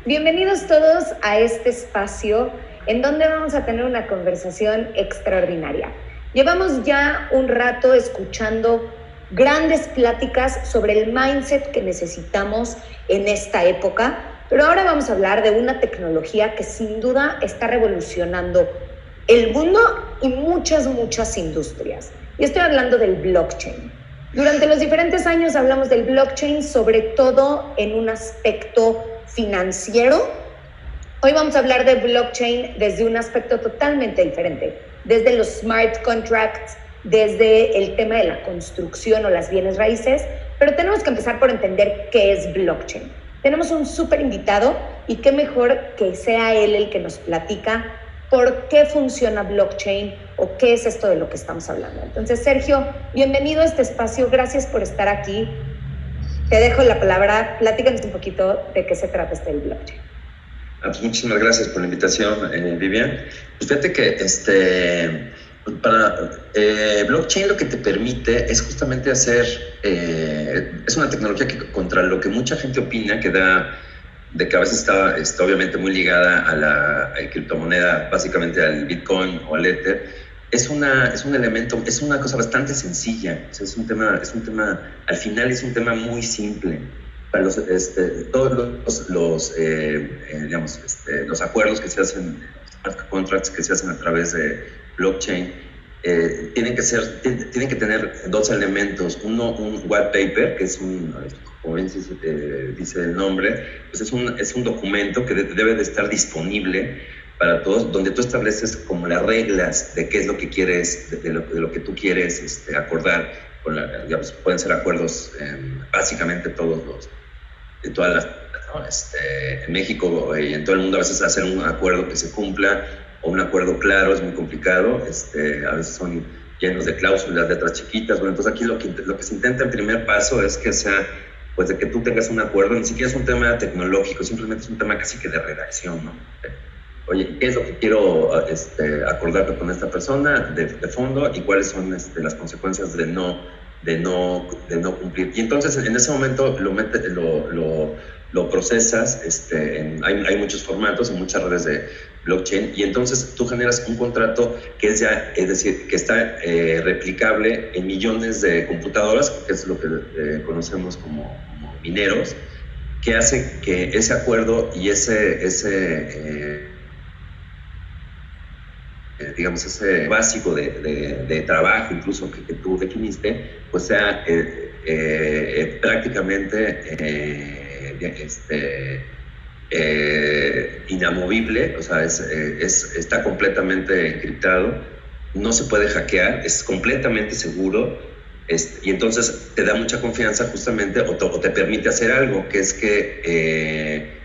Bienvenidos todos a este espacio en donde vamos a tener una conversación extraordinaria. Llevamos ya un rato escuchando grandes pláticas sobre el mindset que necesitamos en esta época, pero ahora vamos a hablar de una tecnología que sin duda está revolucionando el mundo y muchas industrias. Y estoy hablando del blockchain. Durante los diferentes años hablamos del blockchain, sobre todo en un aspecto financiero. Hoy vamos a hablar de blockchain desde un aspecto totalmente diferente, desde los smart contracts, desde el tema de la construcción o las bienes raíces, pero tenemos que empezar por entender qué es blockchain. Tenemos un súper invitado y qué mejor que sea él el que nos platica por qué funciona blockchain o qué es esto de lo que estamos hablando. Entonces, Sergio, bienvenido a este espacio, gracias por estar aquí. Te dejo la palabra, platícanos un poquito de qué se trata este del blockchain. Pues muchísimas gracias por la invitación, Vivian. Pues fíjate que para blockchain lo que te permite es justamente hacer, es una tecnología que contra lo que mucha gente opina, que a veces está obviamente muy ligada a la criptomoneda, básicamente al Bitcoin o al Ether, es un elemento, es una cosa bastante sencilla. O sea, es un tema, al final es un tema muy simple. Para todos los acuerdos que se hacen, smart contracts que se hacen a través de blockchain, tienen que tener dos elementos. Uno, un white paper, que es como dice el nombre, pues es un documento que debe de estar disponible para todos, donde tú estableces como las reglas de qué es lo que quieres, de lo que tú quieres acordar. Pueden ser acuerdos, básicamente de todas las, ¿no? En México y en todo el mundo a veces hacer un acuerdo que se cumpla o un acuerdo claro es muy complicado, a veces son llenos de cláusulas, letras chiquitas. Bueno, entonces aquí lo que se intenta en primer paso es que sea, pues, de que tú tengas un acuerdo. Ni siquiera es un tema tecnológico, simplemente es un tema casi que de redacción, ¿no? Oye, ¿qué es lo que quiero acordar con esta persona de fondo y cuáles son las consecuencias de no cumplir? Y entonces en ese momento lo procesas, hay muchos formatos en muchas redes de blockchain, y entonces tú generas un contrato que es decir, que está replicable en millones de computadoras, que es lo que conocemos como mineros, que hace que ese acuerdo y ese básico de trabajo incluso que tú definiste, pues sea prácticamente inamovible. O sea, está completamente encriptado, no se puede hackear, es completamente seguro, y entonces te da mucha confianza justamente, o te permite hacer algo que es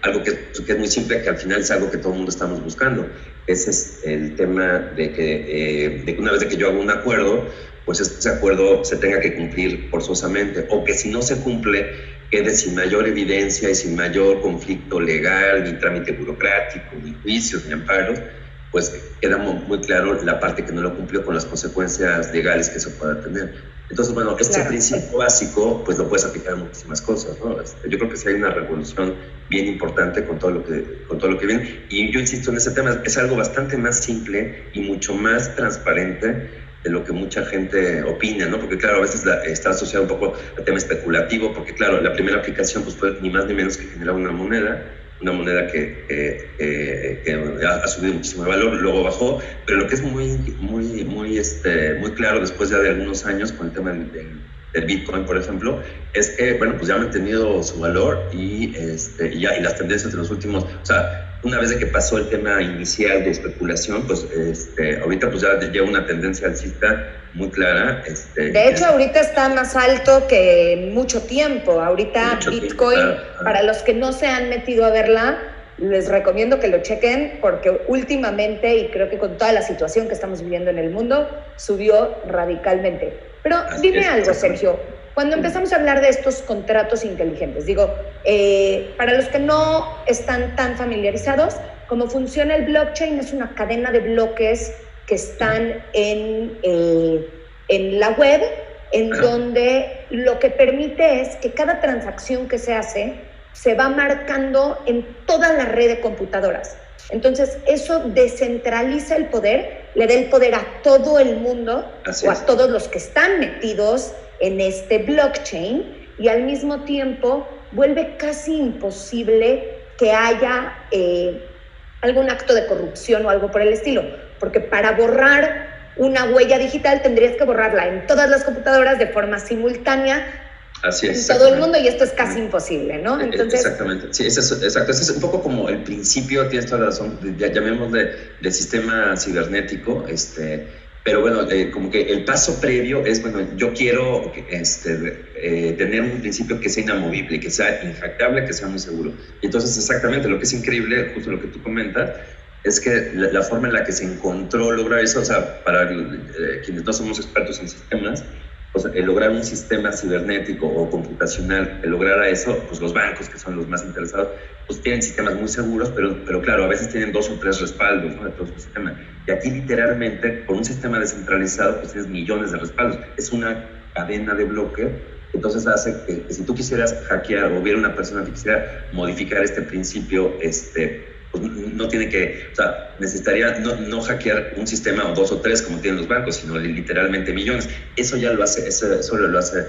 algo que es muy simple, que al final es algo que todo el mundo estamos buscando. Ese es el tema de que una vez de que yo hago un acuerdo, pues ese acuerdo se tenga que cumplir forzosamente, o que si no se cumple, quede sin mayor evidencia y sin mayor conflicto legal, ni trámite burocrático, ni juicios, ni amparos, pues queda muy claro la parte que no lo cumplió, con las consecuencias legales que eso pueda tener. Entonces, bueno, principio básico, pues lo puedes aplicar a muchísimas cosas, ¿no? Yo creo que sí hay una revolución bien importante con todo lo que viene. Y yo insisto en ese tema, es algo bastante más simple y mucho más transparente de lo que mucha gente opina, ¿no? Porque claro, a veces está asociado un poco al tema especulativo, porque claro, la primera aplicación pues fue ni más ni menos que generar una moneda que ha subido muchísimo de valor, luego bajó, pero lo que es muy claro después ya de algunos años con el tema del Bitcoin, por ejemplo, es que, bueno, pues ya ha mantenido su valor y las tendencias de los últimos, o sea, una vez de que pasó el tema inicial de especulación, pues ahorita pues ya lleva una tendencia alcista muy clara. De hecho, ahorita está más alto que en mucho tiempo. Ahorita Bitcoin, para los que no se han metido a verla, les recomiendo que lo chequen, porque últimamente, y creo que con toda la situación que estamos viviendo en el mundo, subió radicalmente. Pero dime algo, Sergio. Cuando empezamos a hablar de estos contratos inteligentes, para los que no están tan familiarizados, cómo funciona el blockchain es una cadena de bloques que están en la web, en donde lo que permite es que cada transacción que se hace se va marcando en toda la red de computadoras. Entonces, eso descentraliza el poder, le da el poder a todo el mundo o a todos los que están metidos en este blockchain, y al mismo tiempo vuelve casi imposible que haya algún acto de corrupción o algo por el estilo, porque para borrar una huella digital tendrías que borrarla en todas las computadoras de forma simultánea. Así es. En todo el mundo, y esto es casi imposible, ¿no? Entonces, exactamente. Sí, exacto. Ese es un poco como el principio, tienes toda la razón, llamémosle de sistema cibernético, pero bueno, como que el paso previo es, bueno, yo quiero tener un principio que sea inamovible, que sea inhackeable, que sea muy seguro. Y entonces, exactamente, lo que es increíble, justo lo que tú comentas, es que la forma en la que se encontró lograr eso, o sea, para quienes no somos expertos en sistemas, pues, lograr un sistema cibernético o computacional, lograr eso, pues los bancos, que son los más interesados, pues tienen sistemas muy seguros, pero claro, a veces tienen 2 o 3 respaldos, ¿no?, de todo su sistema. Y aquí literalmente, con un sistema descentralizado, pues tienes millones de respaldos. Es una cadena de bloque, entonces hace que si tú quisieras hackear o hubiera una persona que quisiera modificar este principio, pues no tiene que, o sea, necesitaría no hackear un sistema o 2 o 3 como tienen los bancos, sino literalmente millones. Eso ya lo hace, eso lo hace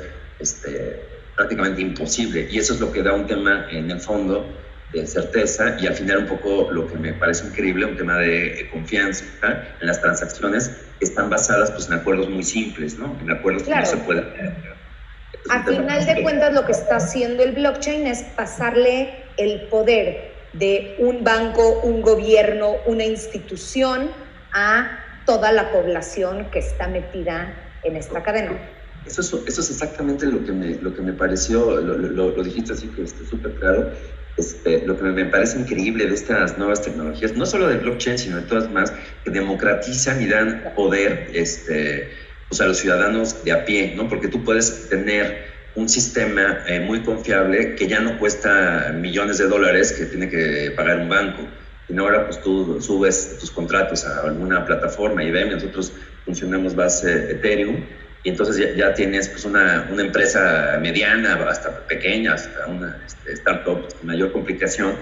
prácticamente imposible, y eso es lo que da un tema en el fondo de certeza, y al final un poco lo que me parece increíble, un tema de confianza en las transacciones que están basadas pues en acuerdos muy simples, ¿no? En acuerdos que no se pueden. A final de cuentas, lo que está haciendo el blockchain es pasarle el poder de un banco, un gobierno, una institución a toda la población que está metida en esta cadena. Eso es exactamente lo que me pareció, lo dijiste así que súper claro, lo que me parece increíble de estas nuevas tecnologías, no solo del blockchain, sino de todas más, que democratizan y dan poder pues a los ciudadanos de a pie, ¿no? Porque tú puedes tener un sistema muy confiable que ya no cuesta millones de dólares que tiene que pagar un banco. Y ahora pues tú subes tus contratos a alguna plataforma, IBM, nosotros funcionamos base Ethereum, y entonces ya tienes pues una empresa mediana, hasta pequeña, hasta una startup sin mayor complicación,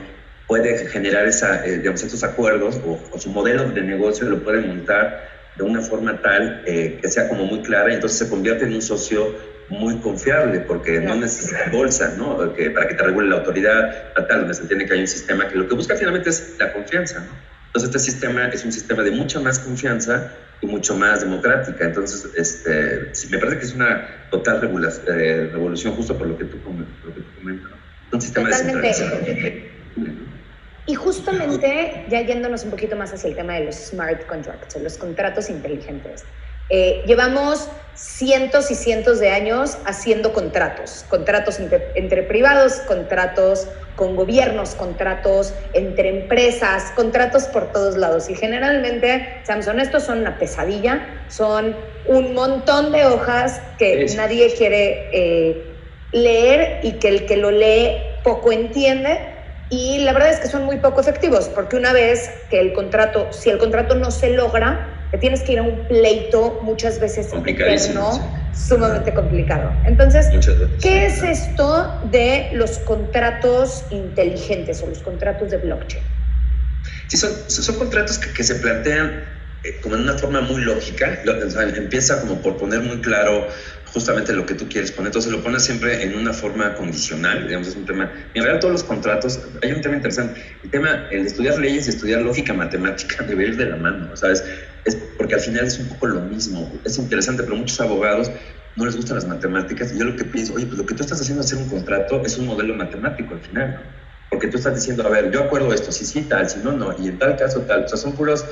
puede generar digamos, estos acuerdos o su modelo de negocio lo puede montar de una forma tal que sea como muy clara, y entonces se convierte en un socio muy confiable, porque no necesita bolsa, ¿no? Para que te regule la autoridad estatal, donde se entiende que hay un sistema que lo que busca finalmente es la confianza, ¿no? Entonces este sistema es un sistema de mucha más confianza y mucho más democrática. Entonces me parece que es una total revolución, justo por lo que tú comentas, ¿no? Un sistema descentralizado. Y justamente, ya yéndonos un poquito más hacia el tema de los smart contracts, los contratos inteligentes, llevamos cientos y cientos de años haciendo contratos entre privados, contratos con gobiernos, contratos entre empresas, contratos por todos lados, y generalmente, seamos honestos, son una pesadilla, son un montón de hojas que nadie quiere leer, y que el que lo lee poco entiende. Y la verdad es que son muy poco efectivos, porque una vez que si el contrato no se logra, te tienes que ir a un pleito, muchas veces interno, sumamente complicado. Entonces, ¿qué es esto de los contratos inteligentes o los contratos de blockchain? Sí, son contratos que se plantean como en una forma muy lógica. O sea, empieza como por poner muy claro justamente lo que tú quieres poner, entonces lo pones siempre en una forma condicional, digamos, es un tema. En realidad todos los contratos, hay un tema interesante, el de estudiar leyes y estudiar lógica matemática debe ir de la mano, ¿sabes? Es porque al final es un poco lo mismo, es interesante, pero muchos abogados no les gustan las matemáticas, y yo lo que pienso, oye, pues lo que tú estás haciendo hacer un contrato es un modelo matemático al final, ¿no? Porque tú estás diciendo, a ver, yo acuerdo esto, sí, tal, si no, no, y en tal caso, tal. O sea, son puros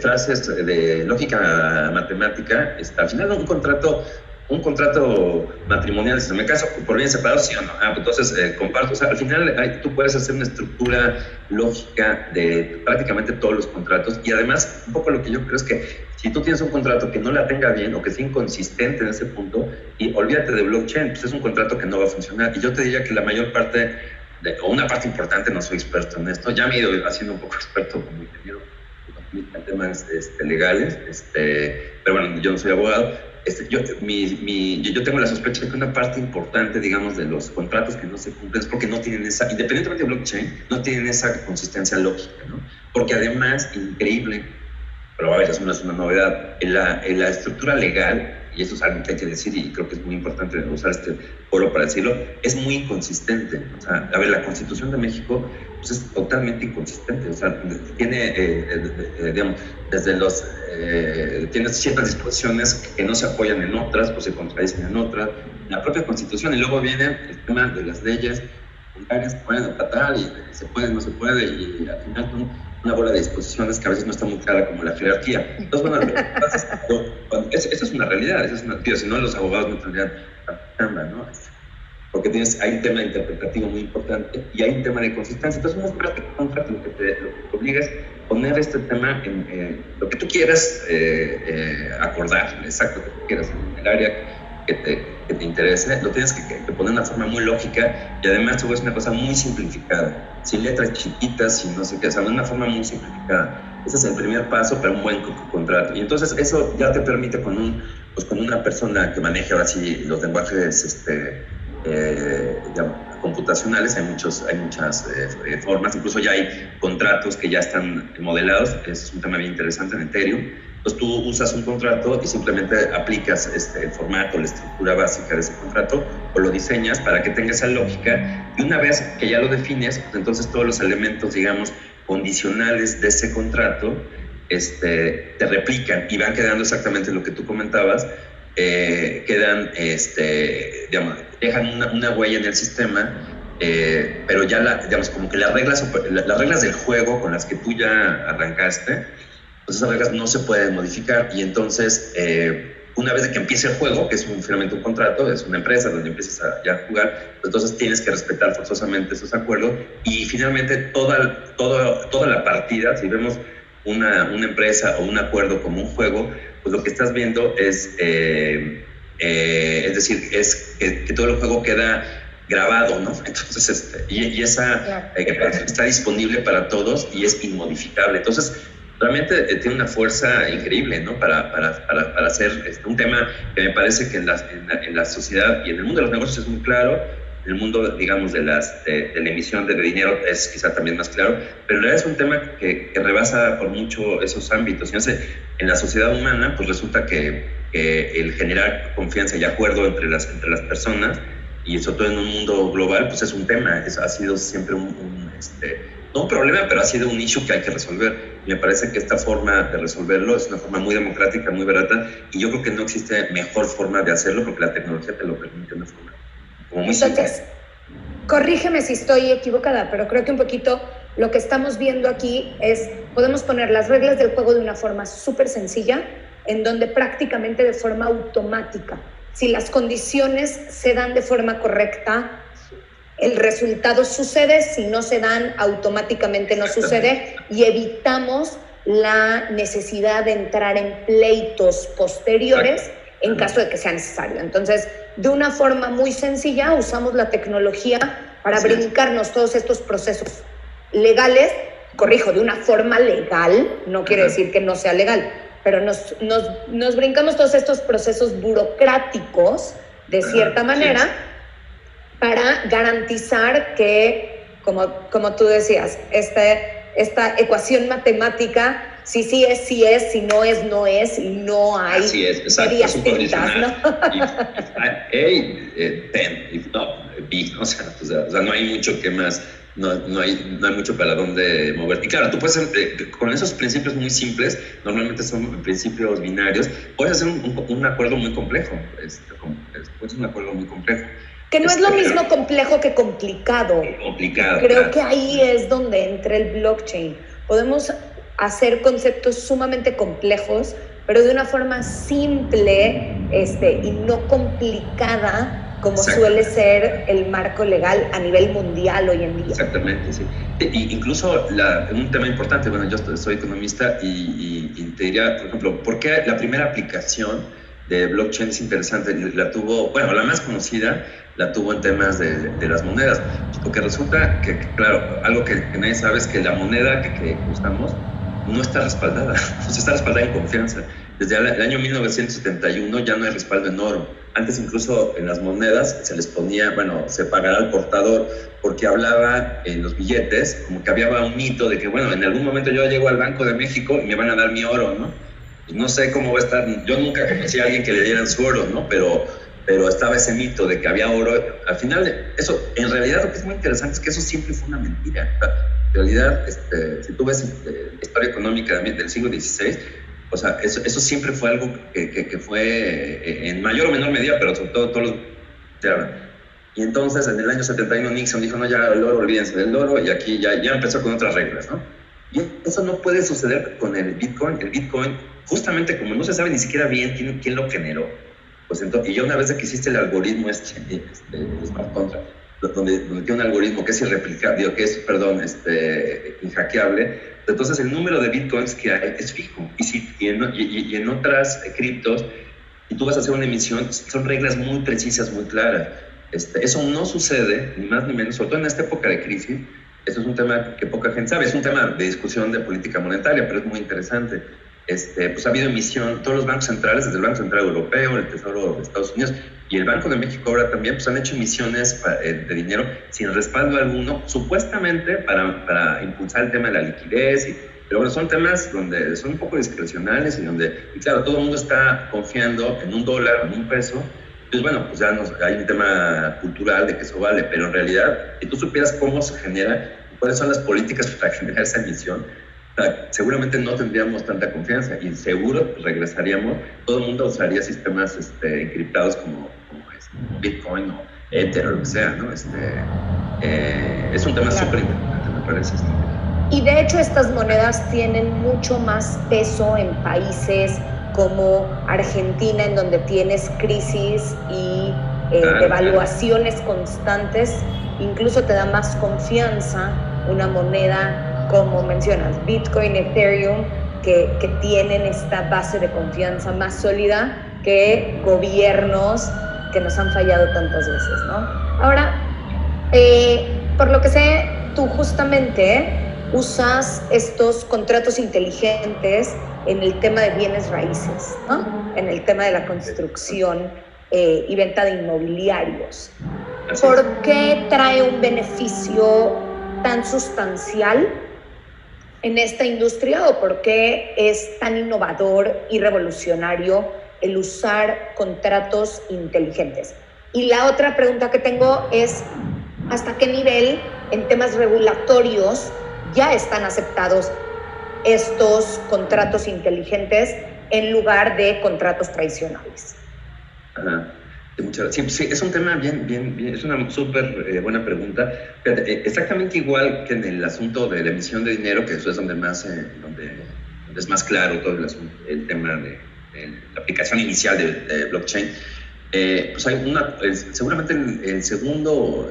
frases de lógica matemática. Al final un contrato matrimonial, si me caso por bien separado, sí o no, pues entonces comparto. O sea, al final tú puedes hacer una estructura lógica de prácticamente todos los contratos, y además un poco lo que yo creo es que si tú tienes un contrato que no la tenga bien o que sea inconsistente en ese punto, y olvídate de blockchain, pues es un contrato que no va a funcionar. Y yo te diría que la mayor parte, o una parte importante, no soy experto en esto, ya me he ido haciendo un poco experto como ingeniero en temas legales, pero bueno, yo no soy abogado, yo tengo la sospecha de que una parte importante, digamos, de los contratos que no se cumplen es porque no tienen esa, independientemente de blockchain, no tienen esa consistencia lógica, ¿no? Porque además, increíble, pero a ver, eso no es una novedad, en la estructura legal, y eso es algo que hay que decir, y creo que es muy importante usar este foro para decirlo, es muy inconsistente. O sea, a ver, la Constitución de México pues, es totalmente inconsistente. O sea, tiene, digamos, tiene ciertas disposiciones que no se apoyan en otras, pues se contradicen en otras, en la propia Constitución, y luego viene el tema de las leyes secundarias que pueden tratar, y se puede, no se puede, y al final una bola de disposiciones que a veces no está muy clara como la jerarquía. Entonces, bueno, lo que pasa es que esa es una realidad, si no los abogados no tendrían la chamba, ¿no? Porque hay un tema interpretativo muy importante y hay un tema de consistencia. Entonces, un contrato lo que te obliga es poner este tema en lo que tú quieras acordar, exacto, lo que tú quieras, en el área que te interese, lo tienes que poner de una forma muy lógica y además es una cosa muy simplificada, sin letras chiquitas, sin no sé qué, o sea, de una forma muy simplificada. Ese es el primer paso para un buen contrato. Y entonces eso ya te permite con una persona que maneje ahora sí los lenguajes computacionales, hay muchas formas, incluso ya hay contratos que ya están modelados, es un tema bien interesante en Ethereum. Entonces tú usas un contrato y simplemente aplicas el formato, la estructura básica de ese contrato o lo diseñas para que tenga esa lógica y una vez que ya lo defines, pues entonces todos los elementos, digamos, condicionales de ese contrato te replican y van quedando exactamente lo que tú comentabas, quedan, digamos, dejan una huella en el sistema, pero ya digamos, como que las reglas del juego con las que tú ya arrancaste, pues esas reglas no se pueden modificar y entonces una vez de que empiece el juego, que es finalmente un contrato, es una empresa donde empiezas a ya jugar, entonces tienes que respetar forzosamente esos acuerdos y finalmente toda la partida, si vemos una empresa o un acuerdo como un juego, pues lo que estás viendo es decir, es que todo el juego queda grabado, ¿no? Entonces, y esa está disponible para todos y es inmodificable. Entonces, realmente tiene una fuerza increíble, ¿no? Para hacer un tema que me parece que en la sociedad y en el mundo de los negocios es muy claro, en el mundo, digamos, de la emisión de dinero es quizá también más claro, pero en realidad es un tema que rebasa por mucho esos ámbitos. En la sociedad humana, pues resulta que el generar confianza y acuerdo entre las personas, y sobre todo en un mundo global, pues es un tema, ha sido siempre no un problema, pero ha sido un issue que hay que resolver. Y me parece que esta forma de resolverlo es una forma muy democrática, muy barata, y yo creo que no existe mejor forma de hacerlo porque la tecnología te lo permite de una forma como muy simple. Entonces, corrígeme si estoy equivocada, pero creo que un poquito lo que estamos viendo aquí es, podemos poner las reglas del juego de una forma súper sencilla, en donde prácticamente de forma automática, si las condiciones se dan de forma correcta, el resultado sucede, si no se dan, automáticamente no sucede y evitamos la necesidad de entrar en pleitos posteriores en caso de que sea necesario. Entonces, de una forma muy sencilla, usamos la tecnología para brincarnos todos estos procesos legales, corrijo, de una forma legal, no quiere decir que no sea legal, pero nos brincamos todos estos procesos burocráticos, de cierta manera, para garantizar que, como tú decías, esta ecuación matemática, sí es, si no es, no es, y no hay así es, exacto, medias tintas, ¿no? A, ten, if not, B, o sea, no hay mucho que más, no hay mucho para dónde mover. Y claro, tú puedes hacer, con esos principios muy simples, normalmente son principios binarios, puedes hacer un acuerdo muy complejo, puedes hacer un acuerdo muy complejo. Que no es lo mismo complejo que complicado. Creo que ahí es donde entra el blockchain. Podemos hacer conceptos sumamente complejos, pero de una forma simple y no complicada, como suele ser el marco legal a nivel mundial hoy en día. Exactamente, sí. Incluso un tema importante, bueno, yo soy economista y te diría, por ejemplo, ¿por qué la primera aplicación de blockchain es interesante? La más conocida la tuvo en temas de las monedas, porque resulta que claro, algo que nadie sabe es que la moneda que usamos no está respaldada, o sea, está respaldada en confianza. Desde el año 1971 ya no hay respaldo en oro. Antes incluso en las monedas se les ponía, bueno, se pagará al portador, porque hablaba en los billetes como que había un mito de que, bueno, en algún momento yo llego al Banco de México y me van a dar mi oro, ¿no? Pues no sé cómo va a estar, yo nunca conocí a alguien que le dieran su oro, ¿no? Pero estaba ese mito de que había oro. Al final, eso, en realidad lo que es muy interesante es que eso siempre fue una mentira. En realidad, si tú ves la historia económica del siglo XVI, o sea, eso siempre fue algo que fue en mayor o menor medida, pero sobre todo todos los... Y entonces, en el año 71, Nixon dijo, no, ya el oro, olvídense del oro, y aquí ya empezó con otras reglas, ¿no? Y eso no puede suceder con el Bitcoin. El Bitcoin, justamente como no se sabe ni siquiera bien quién lo generó, pues entonces, y ya una vez que hiciste el algoritmo el smart contract, donde tiene un algoritmo que es irreplicable, que es, inhackeable, entonces el número de bitcoins que hay es fijo. Y en otras criptos, si tú vas a hacer una emisión, son reglas muy precisas, muy claras. Eso no sucede, ni más ni menos, sobre todo en esta época de crisis. Eso es un tema que poca gente sabe, es un tema de discusión de política monetaria, pero es muy interesante. Pues ha habido emisión, todos los bancos centrales, desde el Banco Central Europeo, el Tesoro de Estados Unidos y el Banco de México ahora también, pues han hecho emisiones de dinero sin respaldo alguno, supuestamente para impulsar el tema de la liquidez. Pero bueno, son temas donde son un poco discrecionales y claro, todo el mundo está confiando en un dólar, en un peso. Entonces, bueno, pues ya hay un tema cultural de que eso vale, pero en realidad, si tú supieras cómo se genera, cuáles son las políticas para generar esa emisión, seguramente no tendríamos tanta confianza y seguro regresaríamos, todo el mundo usaría sistemas encriptados como Bitcoin o Ether o lo que sea, ¿no? Es un tema súper importante, me parece. Y de hecho estas monedas tienen mucho más peso en países como Argentina, en donde tienes crisis y devaluaciones constantes. Incluso te da más confianza una moneda como mencionas, Bitcoin, Ethereum, que tienen esta base de confianza más sólida que gobiernos que nos han fallado tantas veces, ¿no? Ahora, por lo que sé, tú justamente usas estos contratos inteligentes en el tema de bienes raíces, ¿no? En el tema de la construcción y venta de inmobiliarios. ¿Por qué trae un beneficio tan sustancial en esta industria o por qué es tan innovador y revolucionario el usar contratos inteligentes? Y la otra pregunta que tengo es, ¿hasta qué nivel en temas regulatorios ya están aceptados estos contratos inteligentes en lugar de contratos tradicionales? Sí, es un tema bien, es una súper buena pregunta. Exactamente igual que en el asunto de la emisión de dinero, que eso es donde es más claro todo el tema de la aplicación inicial de blockchain. Pues hay seguramente el segundo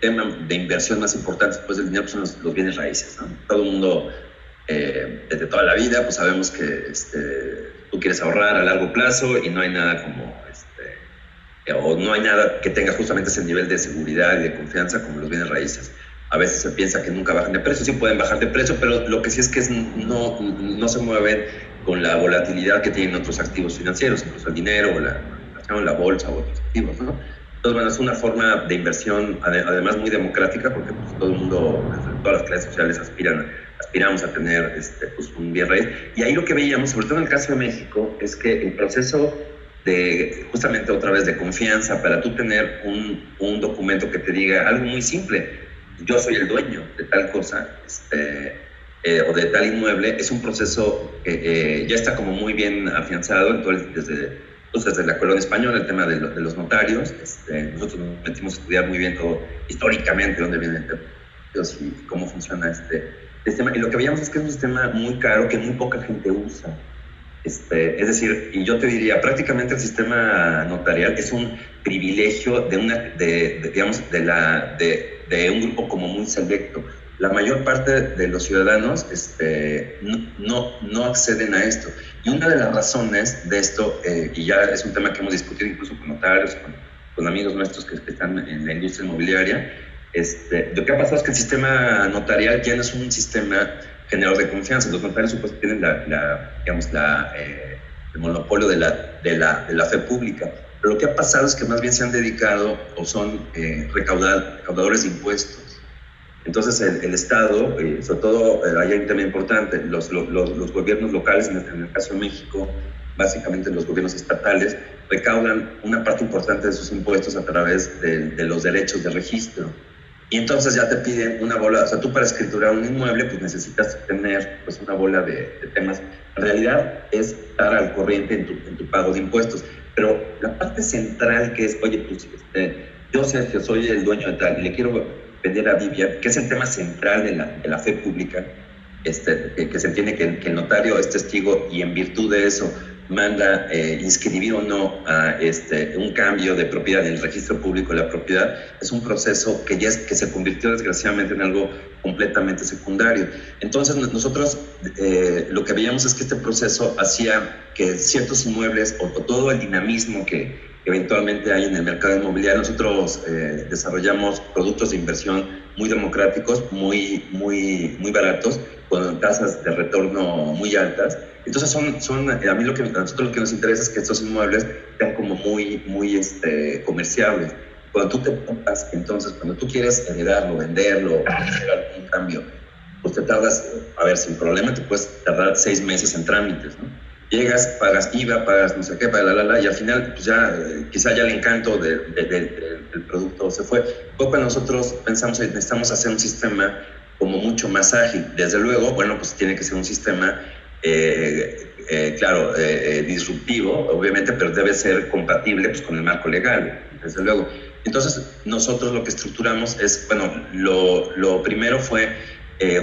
tema de inversión más importante después del dinero, pues son los bienes raíces, ¿no? Todo el mundo, desde toda la vida, pues sabemos que tú quieres ahorrar a largo plazo y no hay nada como o no hay nada que tenga justamente ese nivel de seguridad y de confianza como los bienes raíces. A veces se piensa que nunca bajan de precio, sí pueden bajar de precio, pero lo que sí es que no se mueven con la volatilidad que tienen otros activos financieros, incluso el dinero o la bolsa u otros activos, ¿no? Entonces, bueno, es una forma de inversión además muy democrática, porque pues, todo el mundo, todas las clases sociales aspiramos a tener pues, un bien raíz. Y ahí lo que veíamos, sobre todo en el caso de México, es que el proceso de, justamente otra vez, de confianza para tú tener un documento que te diga algo muy simple: yo soy el dueño de tal cosa o de tal inmueble, es un proceso que ya está como muy bien afianzado. Entonces, desde la colonia española, el tema de los notarios, nosotros nos metimos a estudiar muy bien todo históricamente, dónde vienen y cómo funciona este sistema, y lo que veíamos es que es un sistema muy caro que muy poca gente usa. Es decir, y yo te diría, prácticamente el sistema notarial es un privilegio de un grupo como muy selecto. La mayor parte de los ciudadanos no acceden a esto. Y una de las razones de esto, y ya es un tema que hemos discutido incluso con notarios, con amigos nuestros que están en la industria inmobiliaria, lo que ha pasado es que el sistema notarial ya no es un sistema generador de confianza. Los notarios supuestamente tienen monopolio de la fe pública. Pero lo que ha pasado es que más bien se han dedicado o son recaudadores de impuestos. Entonces el Estado, sobre todo hay un tema importante, los gobiernos locales, en el caso de México, básicamente los gobiernos estatales, recaudan una parte importante de sus impuestos a través de los derechos de registro. Y entonces ya te piden una bola, o sea, tú para escriturar un inmueble pues necesitas tener pues una bola de temas. En realidad es estar al corriente en tu pago de impuestos. Pero la parte central que es, oye, pues yo sé que soy el dueño de tal y le quiero vender a Vivian, que es el tema central de la fe pública, que se entiende que el notario es testigo y en virtud de eso manda inscribir o no a un cambio de propiedad en el registro público de la propiedad, es un proceso que se convirtió desgraciadamente en algo completamente secundario. Entonces nosotros lo que veíamos es que este proceso hacía que ciertos inmuebles o todo el dinamismo que eventualmente hay en el mercado inmobiliario, nosotros desarrollamos productos de inversión muy democráticos, muy baratos, con tasas de retorno muy altas. Entonces a mí nosotros lo que nos interesa es que estos inmuebles sean como muy comerciables. Cuando tú te compras, entonces cuando tú quieres heredarlo, venderlo, hacer algún cambio, pues te tardas, sin problema, te puedes tardar 6 meses en trámites, ¿no? Llegas, pagas IVA, pagas no sé qué, y al final pues ya quizá ya el encanto del producto se fue. Cuando nosotros pensamos que necesitamos hacer un sistema como mucho más ágil. Desde luego, bueno, pues tiene que ser un sistema disruptivo, obviamente, pero debe ser compatible pues, con el marco legal, desde luego. Entonces, nosotros lo que estructuramos es, bueno, lo primero fue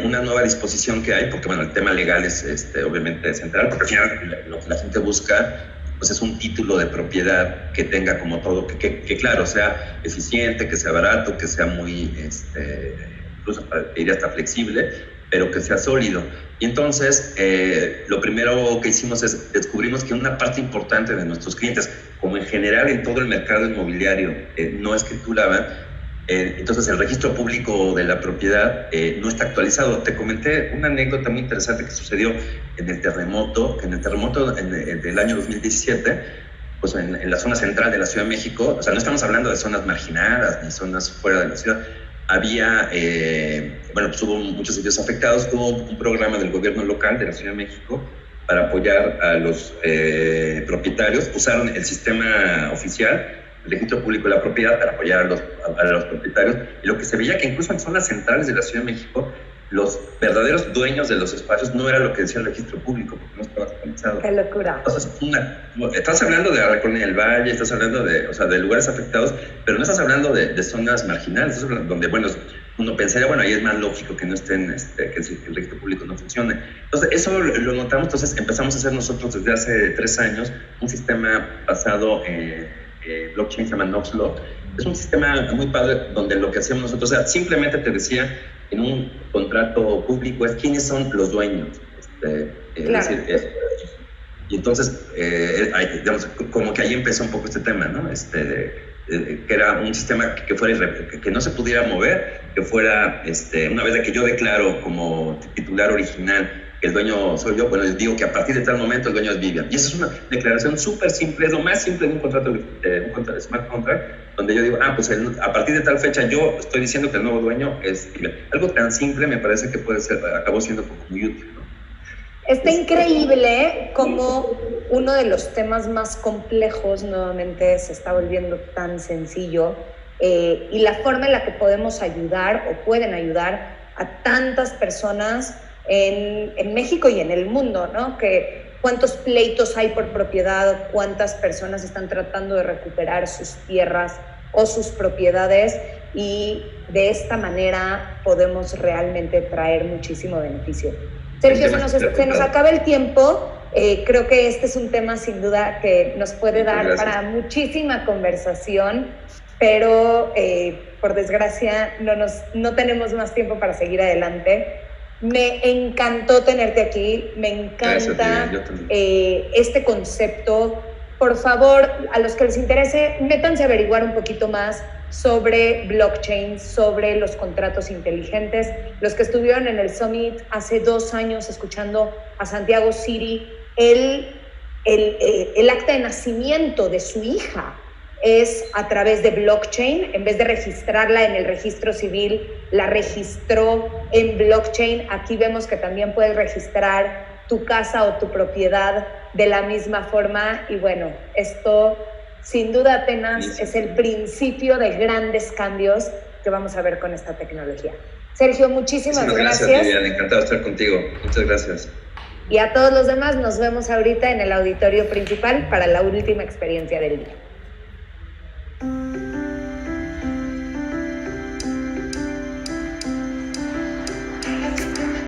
una nueva disposición que hay, porque, bueno, el tema legal es obviamente central, porque al final lo que la gente busca pues es un título de propiedad que tenga como todo, que claro, sea eficiente, que sea barato, que sea muy, incluso diría hasta flexible, pero que sea sólido. Y entonces, lo primero que hicimos es descubrimos que una parte importante de nuestros clientes, como en general en todo el mercado inmobiliario, no escrituraban, entonces el registro público de la propiedad no está actualizado. Te comenté una anécdota muy interesante que sucedió en el terremoto del año 2017, pues en la zona central de la Ciudad de México. O sea, no estamos hablando de zonas marginadas ni zonas fuera de la ciudad. Había, pues hubo muchos sitios afectados. Hubo un programa del gobierno local de la Ciudad de México para apoyar a los propietarios. Usaron el sistema oficial, el registro público de la propiedad, para apoyar a los propietarios. Y lo que se veía que incluso en zonas centrales de la Ciudad de México, los verdaderos dueños de los espacios no era lo que decía el registro público, porque no estaba actualizado. ¡Qué locura! Entonces, estás hablando de Aracón del Valle, estás hablando de lugares afectados, pero no estás hablando de zonas marginales, donde, bueno, uno pensaría, bueno, ahí es más lógico que no estén, que el registro público no funcione. Entonces, eso lo notamos. Entonces, empezamos a hacer nosotros desde hace 3 años un sistema basado en blockchain, se llama Noxlo. Es un sistema muy padre donde lo que hacemos nosotros, o sea, simplemente te decía, en un contrato público es quiénes son los dueños. Claro. Y entonces, digamos, como que ahí empezó un poco este tema, ¿no? Que era un sistema que no se pudiera mover, que fuera, una vez de que yo declaro como titular original que el dueño soy yo, bueno, les digo que a partir de tal momento el dueño es Vivian. Y eso es una declaración súper simple, es lo más simple de un contrato de smart contract, donde yo digo, pues a partir de tal fecha yo estoy diciendo que el nuevo dueño es Vivian. Algo tan simple me parece que acabó siendo como muy útil, ¿no? Está increíble cómo uno de los temas más complejos nuevamente se está volviendo tan sencillo, y la forma en la que podemos ayudar o pueden ayudar a tantas personas en México y en el mundo, ¿no? Que cuántos pleitos hay por propiedad, cuántas personas están tratando de recuperar sus tierras o sus propiedades, y de esta manera podemos realmente traer muchísimo beneficio. Sergio, se nos acaba el tiempo. Creo que este es un tema sin duda que nos puede dar para muchísima conversación, pero por desgracia no tenemos más tiempo para seguir adelante. Me encantó tenerte aquí, me encanta este concepto. Por favor, a los que les interese, métanse a averiguar un poquito más sobre blockchain, sobre los contratos inteligentes. Los que estuvieron en el Summit hace 2 años escuchando a Santiago Siri, él el acta de nacimiento de su hija es a través de blockchain. En vez de registrarla en el registro civil, la registró en blockchain. Aquí vemos que también puedes registrar tu casa o tu propiedad de la misma forma. Y bueno, esto sin duda apenas es el principio de grandes cambios que vamos a ver con esta tecnología. Sergio, muchísimas gracias. Vivian, encantado de estar contigo. Muchas gracias. Y a todos los demás nos vemos ahorita en el auditorio principal para la última experiencia del día.